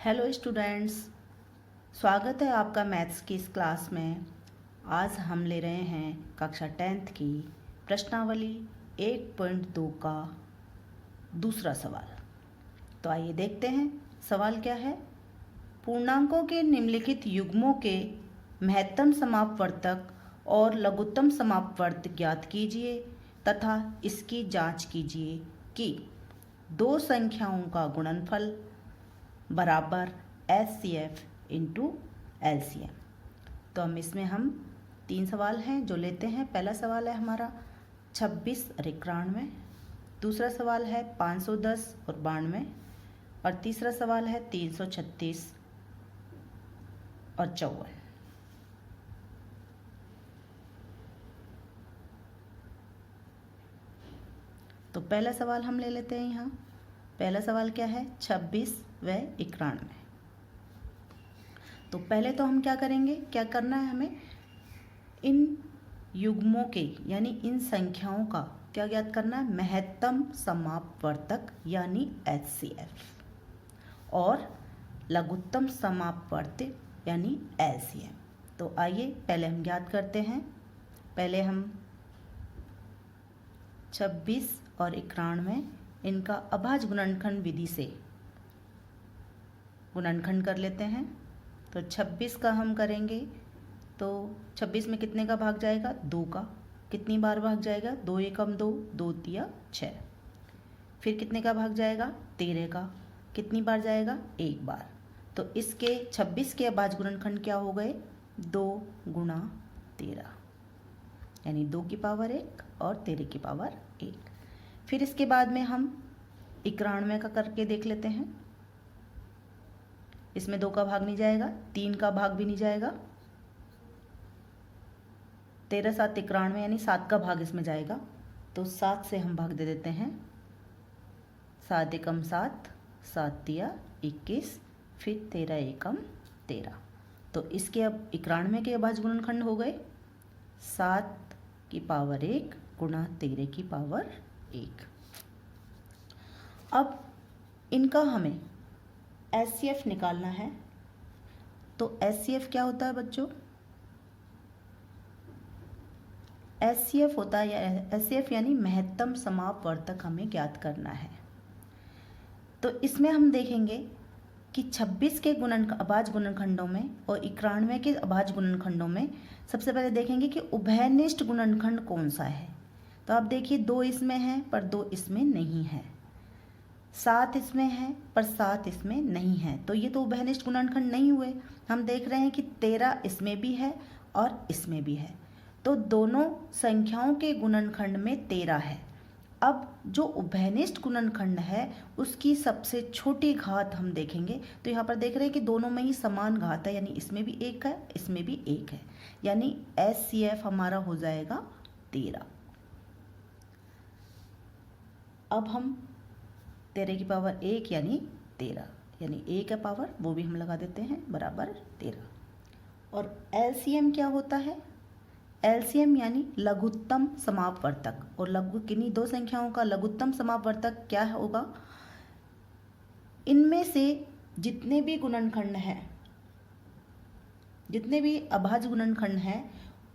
Hello students, स्वागत है आपका मैथ्स की इस क्लास में। आज हम ले रहे हैं कक्षा 10th की प्रश्नावली 1.2 का दूसरा सवाल। तो आइए देखते हैं सवाल क्या है। पूर्णांकों के निम्नलिखित युग्मों के महत्तम समापवर्तक और लघुत्तम समापवर्त ज्ञात कीजिए तथा इसकी जांच कीजिए कि दो संख्याओं का गुणनफल बराबर HCF इंटू LCM। तो हम तीन सवाल हैं जो लेते हैं। पहला सवाल है हमारा 26 और 91, दूसरा सवाल है 510 और 92, और तीसरा सवाल है 336 और 54। तो पहला सवाल हम ले लेते हैं। यहाँ पहला सवाल क्या है, 26 व 91। तो पहले तो हम क्या करेंगे, क्या करना है हमें, इन युग्मों के यानी इन संख्याओं का क्या ज्ञात करना है, महत्तम समापवर्तक यानी HCF और लघुत्तम समापवर्त यानी LCM। तो आइए पहले हम ज्ञात करते हैं। पहले हम 26 और 91 इनका अभाज्य गुणनखंड विधि से गुणनखंड कर लेते हैं। तो 26 का हम करेंगे तो 26 में कितने का भाग जाएगा, 2 का। कितनी बार भाग जाएगा, 2 एकम 2, 2 तिया 6। फिर कितने का भाग जाएगा, 13 का। कितनी बार जाएगा, 1 बार। तो इसके 26 के अभाज्य गुणनखंड क्या हो गए, 2 गुणा 13 यानी 2 की पावर 1 और 13 की पावर 1। फिर इसके बाद में हम 91 का करके देख लेते हैं। इसमें 2 का भाग नहीं जाएगा, 3 का भाग भी नहीं जाएगा। 13 7 91 यानी 7 का भाग इसमें जाएगा। तो 7 से हम भाग दे देते हैं। 7 एकम 7, 7 तिया 21, फिर 13 एकम 13। तो इसके अब 91 के अभाज्य गुणनखंड हो गए 7 की पावर 1 गुणा 13 की पावर 1। अब इनका हमें HCF निकालना है। तो HCF क्या होता है बच्चों, HCF होता है HCF यानी महत्तम समापवर्तक हमें ज्ञात करना है। तो इसमें हम देखेंगे कि 26 के अभाज्य गुणनखंडों में और 91 के अभाज्य गुणनखंडों में सबसे पहले देखेंगे कि उभयनिष्ठ गुणनखंड कौन सा है। तो आप देखिए 2 इसमें है पर 2 इसमें नहीं है, 7 इसमें है पर 7 इसमें नहीं है। तो ये तो उभयनिष्ठ गुणनखंड नहीं हुए। हम देख रहे हैं कि 13 इसमें भी है और इसमें भी है। तो दोनों संख्याओं के गुणनखंड में 13 है। अब जो उभयनिष्ठ गुणनखंड है उसकी सबसे छोटी घात हम देखेंगे। तो यहाँ पर देख रहे हैं कि दोनों में ही समान घात है, यानी इसमें भी 1 है, इसमें भी 1 है, यानी HCF हमारा हो जाएगा 13। अब हम 13 की पावर 1 यानी 13 यानी 1 है पावर, वो भी हम लगा देते हैं बराबर 13। और LCM क्या होता है, LCM यानी लघुत्तम समापवर्तक। और लघु किन्हीं दो संख्याओं का लघुत्तम समापवर्तक क्या होगा, इनमें से जितने भी गुणनखंड हैं, जितने भी अभाज्य गुणनखंड हैं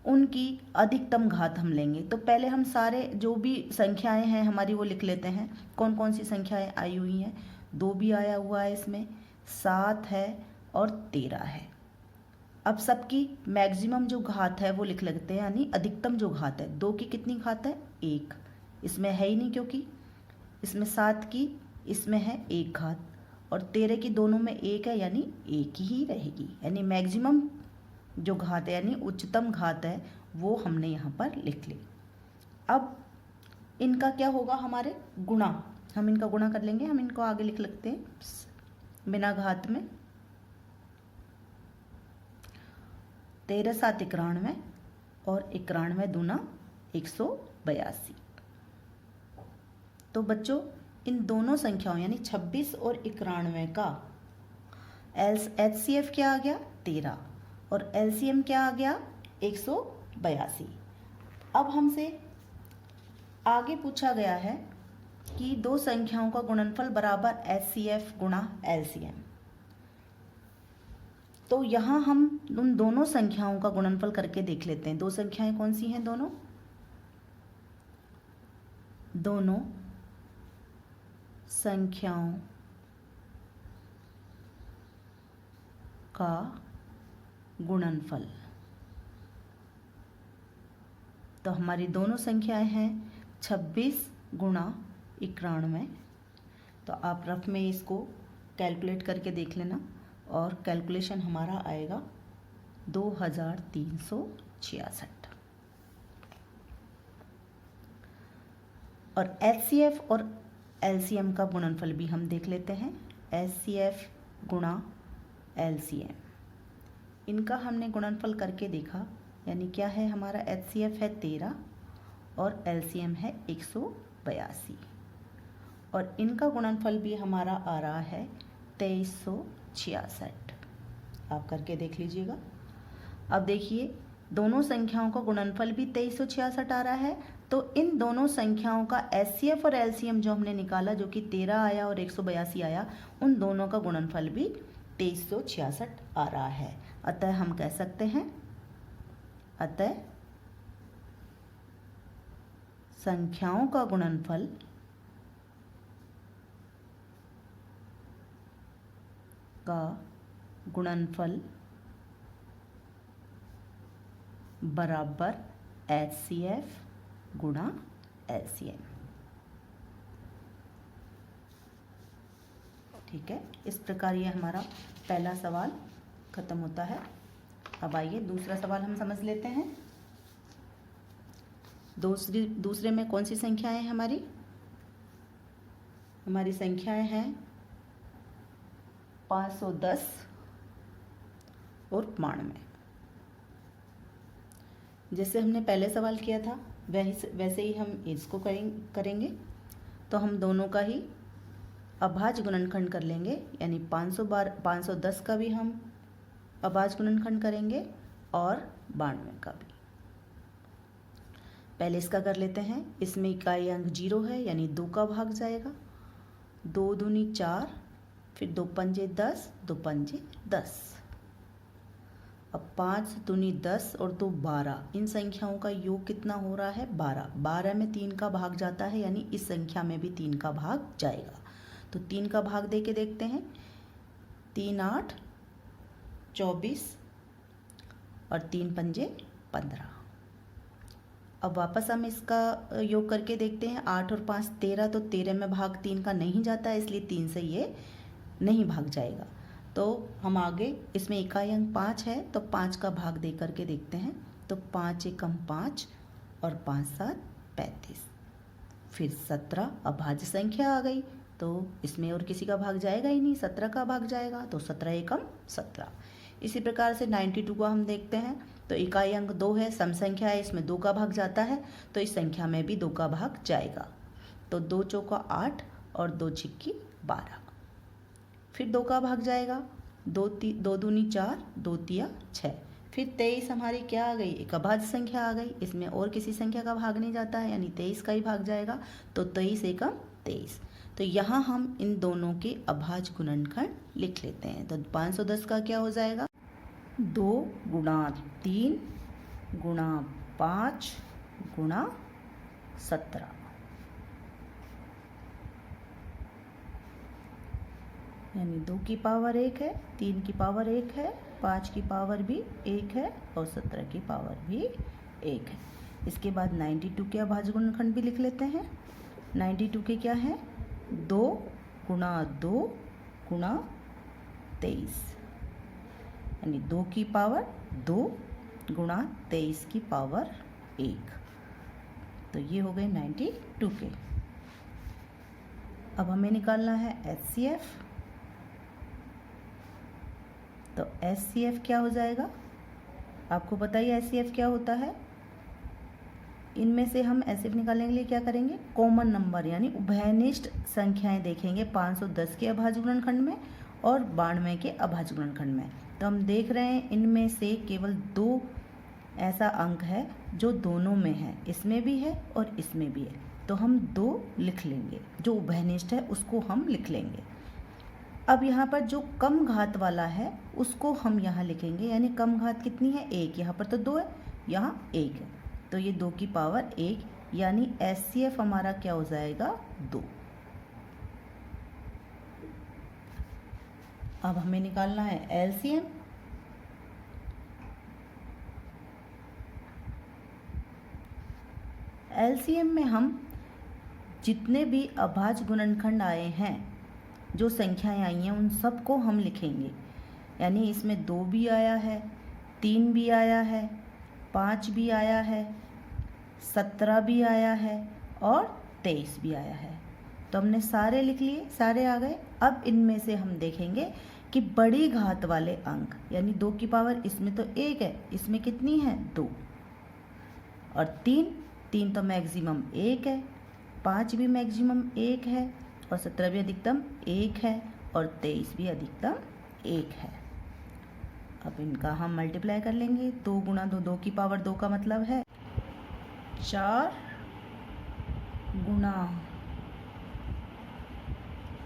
उनकी अधिकतम घात हम लेंगे। तो पहले हम सारे जो भी संख्याएं हैं हमारी वो लिख लेते हैं। कौन कौन सी संख्याएं आई हुई हैं, 2 भी आया हुआ है इसमें, 7 है और 13 है। अब सबकी मैक्सिमम जो घात है वो लिख लेते हैं, यानी अधिकतम जो घात है। 2 की कितनी घात है, 1। इसमें है ही नहीं क्योंकि इसमें 7 की इसमें है 1 घात, और 13 की दोनों में 1 है यानी 1 ही रहेगी। यानी मैक्सिमम जो घात है यानी उच्चतम घात है वो हमने यहाँ पर लिख ली। अब इनका क्या होगा, हमारे गुणा, हम इनका गुणा कर लेंगे। हम इनको आगे लिख लेते हैं बिना घात में। 13 7 91 और 91 दूना 182। तो बच्चों इन दोनों संख्याओं यानी 26 और 91 का HCF क्या आ गया, 13, और LCM क्या आ गया, 182। अब हमसे आगे पूछा गया है कि दो संख्याओं का गुणनफल बराबर HCF गुणा LCM। तो यहाँ हम उन दोनों संख्याओं का गुणनफल करके देख लेते हैं। दो संख्याएं कौन सी हैं? दोनों संख्याओं का गुणनफल। तो हमारी दोनों संख्याएं हैं 26 गुणा 91। तो आप रफ में इसको कैलकुलेट करके देख लेना और कैलकुलेशन हमारा आएगा 2366। और HCF और LCM का गुणनफल भी हम देख लेते हैं। HCF गुणा LCM, इनका हमने गुणनफल करके देखा, यानी क्या है हमारा? HCF है 13 और LCM है 182 और इनका गुणनफल भी हमारा आ रहा है 2366। आप करके देख लीजिएगा। अब देखिए दोनों संख्याओं का गुणनफल भी 2366 आ रहा है, तो इन दोनों संख्याओं का HCF और LCM जो हमने निकाला, जो कि 13 आया और 182 आया, उन दोनों का गुणनफल भी 2366 आ रहा है। अतः हम कह सकते हैं, अतः संख्याओं का गुणनफल बराबर HCF गुणा LCM। ठीक है, इस प्रकार ये हमारा पहला सवाल खत्म होता है। अब आइए दूसरा सवाल हम समझ लेते हैं। दूसरे में कौन सी संख्याएं हैं हमारी? हमारी संख्याएं हैं 510 और 92। जैसे हमने पहले सवाल किया था वैसे ही हम इसको करेंगे। तो हम दोनों का ही अभाज्य गुणनखंड कर लेंगे, यानी 510 का भी हम अभाज्य गुणनखंड करेंगे और 92 का भी। पहले इसका कर लेते हैं। इसमें इकाई अंक 0 है, यानी 2 का भाग जाएगा। 2 दूनी 4, फिर 2 पंजे 10, 2 पंजे 10। अब 5 दूनी 10 और 2 12। इन संख्याओं का योग कितना हो रहा है? 12। 12 में 3 का भाग जाता है, यानी इस संख्या में भी 3 का भाग जाएगा। तो 3 का भाग दे के देखते हैं। 3 8 24 और 3 पंजे 15। अब वापस हम इसका योग करके देखते हैं। 8 और 5 13, तो 13 में भाग 3 का नहीं जाता है, इसलिए 3 से ये नहीं भाग जाएगा। तो हम आगे इसमें इकाई अंक 5 है, तो 5 का भाग दे करके देखते हैं। तो 5 एकम 5 और 5 7 35, फिर 17 अभाज्य संख्या आ गई, तो इसमें और किसी का भाग जाएगा ही नहीं, 17 का भाग जाएगा। तो 17 एकम 17। इसी प्रकार से 92 को हम देखते हैं। तो इकाई अंक 2 है, सम संख्या है, इसमें 2 का भाग जाता है, तो इस संख्या में भी 2 का भाग जाएगा। तो 2 चौका 8 और 2 छिक्की 12, फिर 2 का भाग जाएगा। 2 दूनी 4, 2 तिया 6, फिर 23 हमारी क्या आ गई? एक अभाज्य संख्या आ गई, इसमें और किसी संख्या का भाग नहीं जाता है, यानी 23 का ही भाग जाएगा। तो 23 एकम 23। तो यहाँ हम इन दोनों के अभाज्य गुणनखंड लिख लेते हैं। तो 510 का क्या हो जाएगा? 2 गुणा 3 गुणा 5 गुणा 17, यानी 2 की पावर 1 है, 3 की पावर 1 है, 5 की पावर भी 1 है और 17 की पावर भी 1 है। इसके बाद 92 के अभाज्य गुणनखंड भी लिख लेते हैं। 92 के क्या है? 2 गुणा 2 गुणा 23, यानी 2 की पावर 2 गुणा 23 की पावर 1। तो ये हो गए 92 के। अब हमें निकालना है HCF। तो HCF क्या हो जाएगा? आपको पता ही HCF क्या होता है। इनमें से हम HCF निकालने के लिए क्या करेंगे? कॉमन नंबर यानी उभयनिष्ठ संख्याएं देखेंगे 510 के अभाज्य गुणनखंड में और 92 के अभाज्य गुणनखंड में। तो हम देख रहे हैं इनमें से केवल 2 ऐसा अंक है जो दोनों में है, इसमें भी है और इसमें भी है। तो हम 2 लिख लेंगे, जो उभयनिष्ठ है उसको हम लिख लेंगे। अब यहाँ पर जो कम घात वाला है उसको हम यहाँ लिखेंगे, यानी कम घात कितनी है, 1। यहाँ पर तो 2 है, यहाँ 1 है, तो ये 2 की पावर 1, यानी HCF हमारा क्या हो जाएगा, 2। अब हमें निकालना है LCM। LCM में हम जितने भी अभाज्य गुणनखंड आए हैं, जो संख्याएं आई हैं, उन सबको हम लिखेंगे। यानी इसमें 2 भी आया है, 3 भी आया है, 5 भी आया है, 17 भी आया है और 23 भी आया है। तो हमने सारे लिख लिए, सारे आ गए। अब इनमें से हम देखेंगे कि बड़ी घात वाले अंक, यानी 2 की पावर, इसमें तो 1 है, इसमें कितनी है, 2 और 3 तो मैक्सिमम 1 है, 5 भी मैक्सिमम 1 है और 17 भी अधिकतम 1 है और 23 भी अधिकतम 1 है। अब इनका हम मल्टीप्लाई कर लेंगे। 2 गुणा 2, 2 की पावर 2 का मतलब है 4 गुणा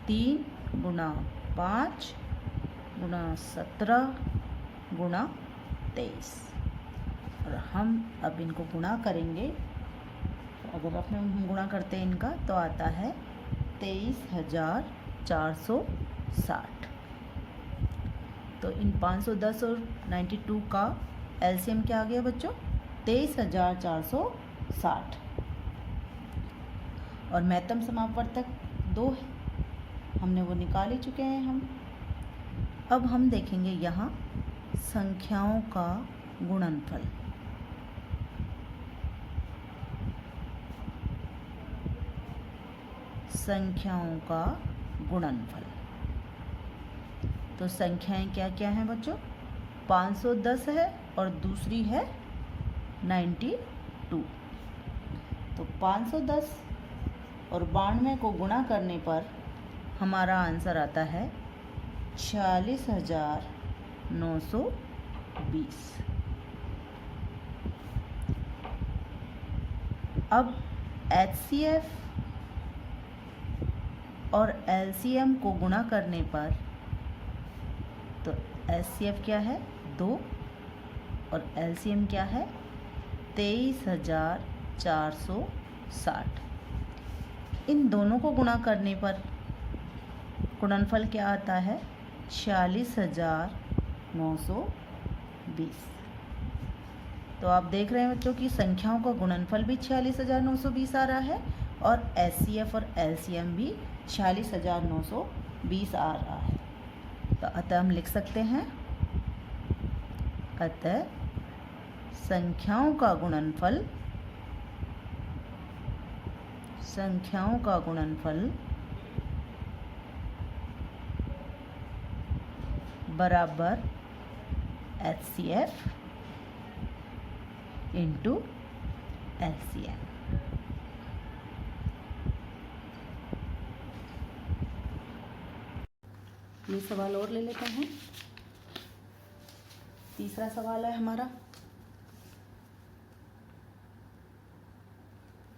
3 गुणा 5 गुणा 17 गुणा 23। और हम अब इनको गुणा करेंगे, अगर अपने गुणा करते हैं इनका तो आता है 23,460। तो इन 510 और 92 का LCM क्या आ गया बच्चों, 23,460। और महत्तम समापवर्तक 2 है, हमने वो निकाल ही चुके हैं हम। अब हम देखेंगे यहाँ संख्याओं का गुणनफल। संख्याओं का गुणनफल, तो संख्याएं क्या क्या हैं बच्चों, 510 है और दूसरी है 92। तो 510 और 92 को गुणा करने पर हमारा आंसर आता है 46,920। अब HCF और LCM को गुणा करने पर, तो HCF क्या है, 2 और LCM क्या है, 23,460। इन दोनों को गुणा करने पर गुणनफल क्या आता है, 46,920। तो आप देख रहे हैं बच्चों कि संख्याओं का गुणनफल भी 46,920 आ रहा है और HCF और LCM भी 46,920 आ रहा है। तो अतः हम लिख सकते हैं, अतः संख्याओं का गुणनफल बराबर HCF इंटू LCM। ये सवाल और ले लेते हैं। तीसरा सवाल है हमारा।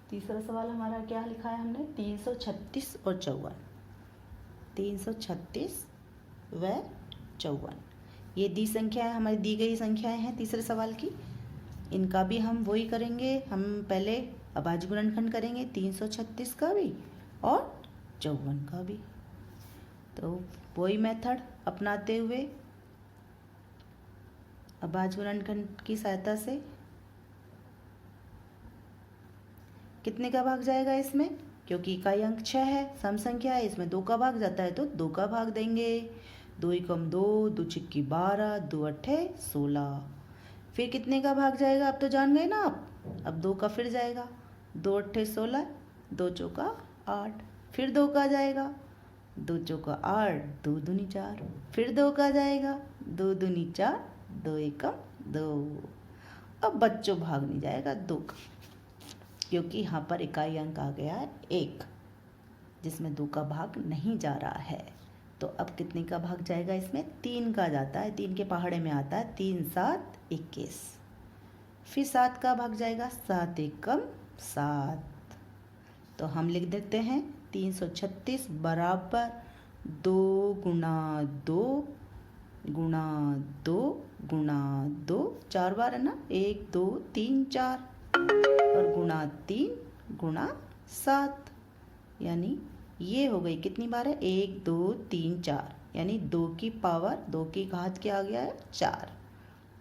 तीसरा सवाल हमारा क्या लिखा है हमने, 336 और 54। 336 व 54 ये दी संख्या है, हमारी दी गई संख्याएं हैं तीसरे सवाल की। इनका भी हम वही करेंगे, हम पहले अभाज्य गुणनखंड करेंगे 336 का भी और 54 का भी। तो वही मेथड अपनाते हुए अभाज्य गुणनखंड की सहायता से कितने का भाग जाएगा इसमें, क्योंकि इकाई अंक 6 है, सम संख्या है, इसमें 2 का भाग जाता है तो 2 का भाग देंगे। 2 एकम 2, 2 छिक्की 12, 2 अट्ठे 16। फिर कितने का भाग जाएगा, अब तो जान गए ना आप, अब 2 का फिर जाएगा, 2 अट्ठे 16, 2 चौका 8, फिर 2 का जाएगा, 2 चौका 8, 2 दूनी 4, फिर 2 का जाएगा, 2 दूनी 4, 2 एकम 2। अब बच्चों भाग नहीं जाएगा 2 का, क्योंकि यहाँ पर इकाई अंक आ गया है 1, जिसमें 2 का भाग नहीं जा रहा है। तो अब कितने का भाग जाएगा इसमें, 3 का जाता है, 3 के पहाड़े में आता है 3 7 21। फिर 7 का भाग जाएगा, 7 एकम 7। तो हम लिख देते हैं 336 बराबर 2 गुणा 2 गुणा 2 गुणा 2, 4 बार है ना, 1 2 3 4, और गुणा 3 गुणा 7, यानी ये हो गई कितनी बार है, 1 2 3 4, यानी 2 की पावर 2 की घात क्या आ गया है, 4,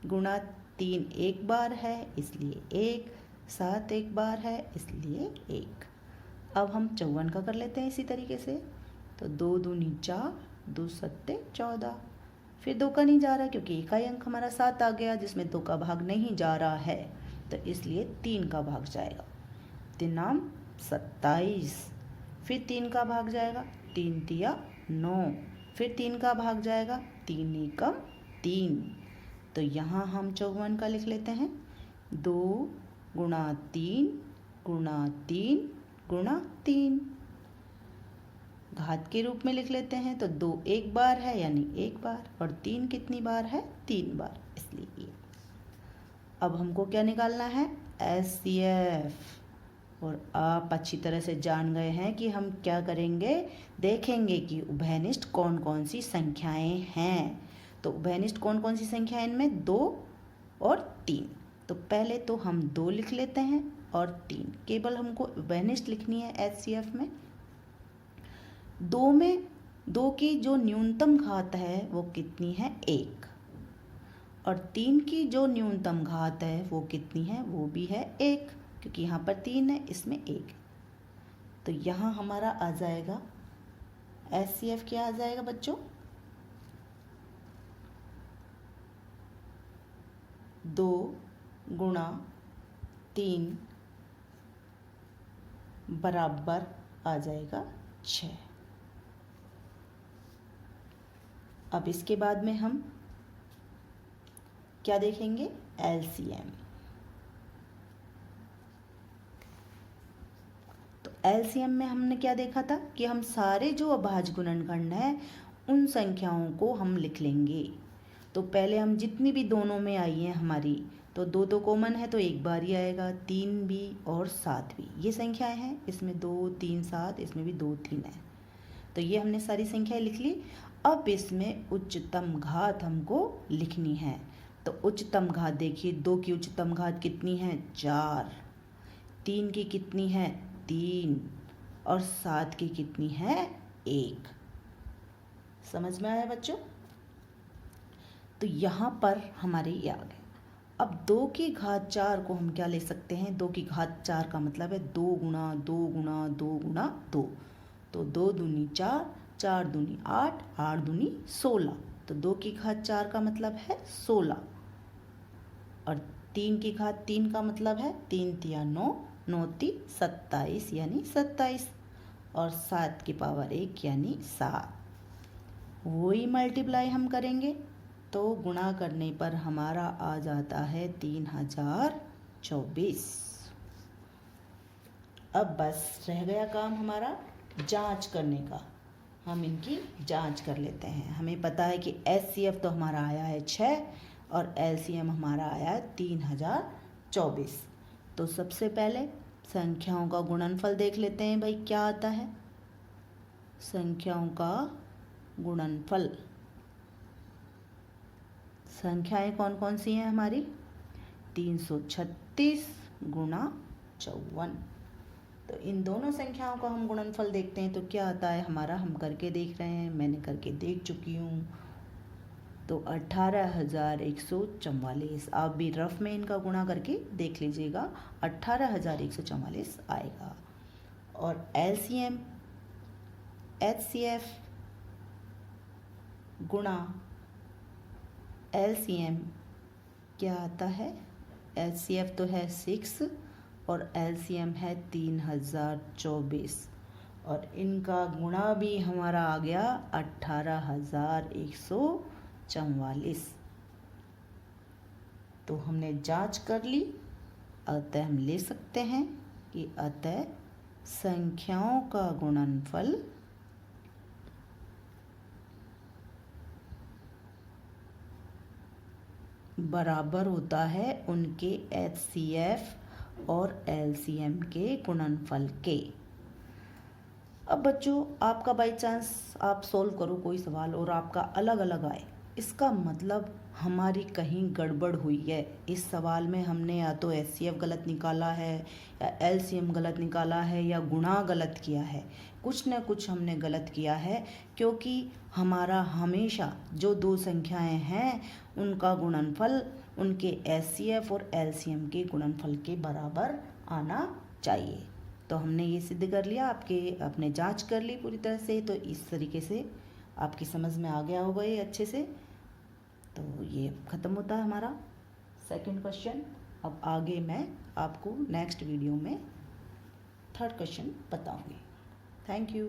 गुणा 3 एक बार है इसलिए 1, 7 एक बार है इसलिए 1। अब हम 54 का कर लेते हैं इसी तरीके से। तो 2 दूनी 4, 2 सत्ते 14, फिर 2 का नहीं जा रहा क्योंकि एक ही अंक हमारा 7 आ गया जिसमें 2 का भाग नहीं जा रहा है, तो इसलिए 3 का भाग जाएगा, 3 27, फिर 3 का भाग जाएगा, 3 तिया 9, फिर 3 का भाग जाएगा, 3 एकम 3। तो यहाँ हम 54 का लिख लेते हैं, 2 गुणा 3 गुणा 3 गुणा 3, घात के रूप में लिख लेते हैं। तो 2 एक बार है यानी एक बार, और 3 कितनी बार है, 3 बार, इसलिए ये। अब हमको क्या निकालना है, HCF, और आप अच्छी तरह से जान गए हैं कि हम क्या करेंगे, देखेंगे कि उभयनिष्ठ कौन कौन सी संख्याएं हैं। तो उभयनिष्ठ कौन कौन सी संख्या है इनमें, 2 और 3। तो पहले तो हम 2 लिख लेते हैं और 3, केवल हमको उभयनिष्ठ लिखनी है HCF में। 2 में 2 की जो न्यूनतम घात है वो कितनी है, 1, और 3 की जो न्यूनतम घात है वो कितनी है, वो भी है 1, क्योंकि यहाँ पर 3 है इसमें 1। तो यहाँ हमारा आ जाएगा HCF, क्या आ जाएगा बच्चों, 2 गुणा 3 बराबर आ जाएगा 6। अब इसके बाद में हम क्या देखेंगे, LCM। तो LCM में हमने क्या देखा था कि हम सारे जो अभाज्य गुणनखंड हैं उन संख्याओं को हम लिख लेंगे। तो पहले हम जितनी भी दोनों में आई हैं हमारी, तो 2 तो कॉमन है तो एक बार ही आएगा, 3 भी और 7 भी, ये संख्याएं हैं, इसमें 2 3 7, इसमें भी 2 3 है। तो ये हमने सारी संख्याएं लिख ली। अब इसमें उच्चतम घात हमको लिखनी है। तो उच्चतम घात देखिए, 2 की उच्चतम घात कितनी है, 4, 3 की कितनी है, 3, और 7 की कितनी है, 1। समझ में आया बच्चों। तो यहाँ पर हमारे ये आ गए। अब 2 की घात 4 को हम क्या ले सकते हैं, 2 की घात 4 का मतलब है 2 गुणा 2 गुणा 2 गुणा 2। तो 2 दूनी 4, 4 दूनी 8, 8 दूनी 16। तो 2 की घात 4 का मतलब है 16, और 3 की घात 3 का मतलब है 3 तिया 9, 9 ती 27 यानी 27, और 7 की पावर 1 यानी 7। वही मल्टीप्लाई हम करेंगे तो गुणा करने पर हमारा आ जाता है 3024। अब बस रह गया काम हमारा जांच करने का। हम इनकी जांच कर लेते हैं। हमें पता है कि HCF तो हमारा आया है 6 और LCM हमारा आया है 3024। तो सबसे पहले संख्याओं का गुणनफल देख लेते हैं भाई क्या आता है। संख्याओं का गुणनफल, संख्याएं कौन कौन सी हैं हमारी, 336 गुणा 54। तो इन दोनों संख्याओं का हम गुणनफल देखते हैं तो क्या आता है हमारा, हम करके देख रहे हैं, मैंने करके देख चुकी हूँ। तो 18,144, आप भी रफ में इनका गुणा करके देख लीजिएगा, 18,144 आएगा। और LCM HCF गुणा LCM क्या आता है, HCF तो है 6 और LCM है 3024, और इनका गुणा भी हमारा आ गया 18,144। तो हमने जांच कर ली, अतः हम ले सकते हैं कि अतः संख्याओं का गुणनफल बराबर होता है उनके HCF और LCM के गुणनफल के। अब बच्चों आपका बाई चांस आप सोल्व करो कोई सवाल और आपका अलग अलग आए, इसका मतलब हमारी कहीं गड़बड़ हुई है। इस सवाल में हमने या तो एचसीएफ गलत निकाला है या एलसीएम गलत निकाला है या गुणा गलत किया है, कुछ न कुछ हमने गलत किया है, क्योंकि हमारा हमेशा जो दो संख्याएं हैं उनका गुणनफल उनके एचसीएफ और एलसीएम के गुणनफल के बराबर आना चाहिए। तो हमने ये सिद्ध कर लिया, आपने जांच कर ली पूरी तरह से। तो इस तरीके से आपकी समझ में आ गया होगा ये अच्छे से। तो ये ख़त्म होता है हमारा सेकंड क्वेश्चन। अब आगे मैं आपको नेक्स्ट वीडियो में थर्ड क्वेश्चन बताऊंगी। Thank you.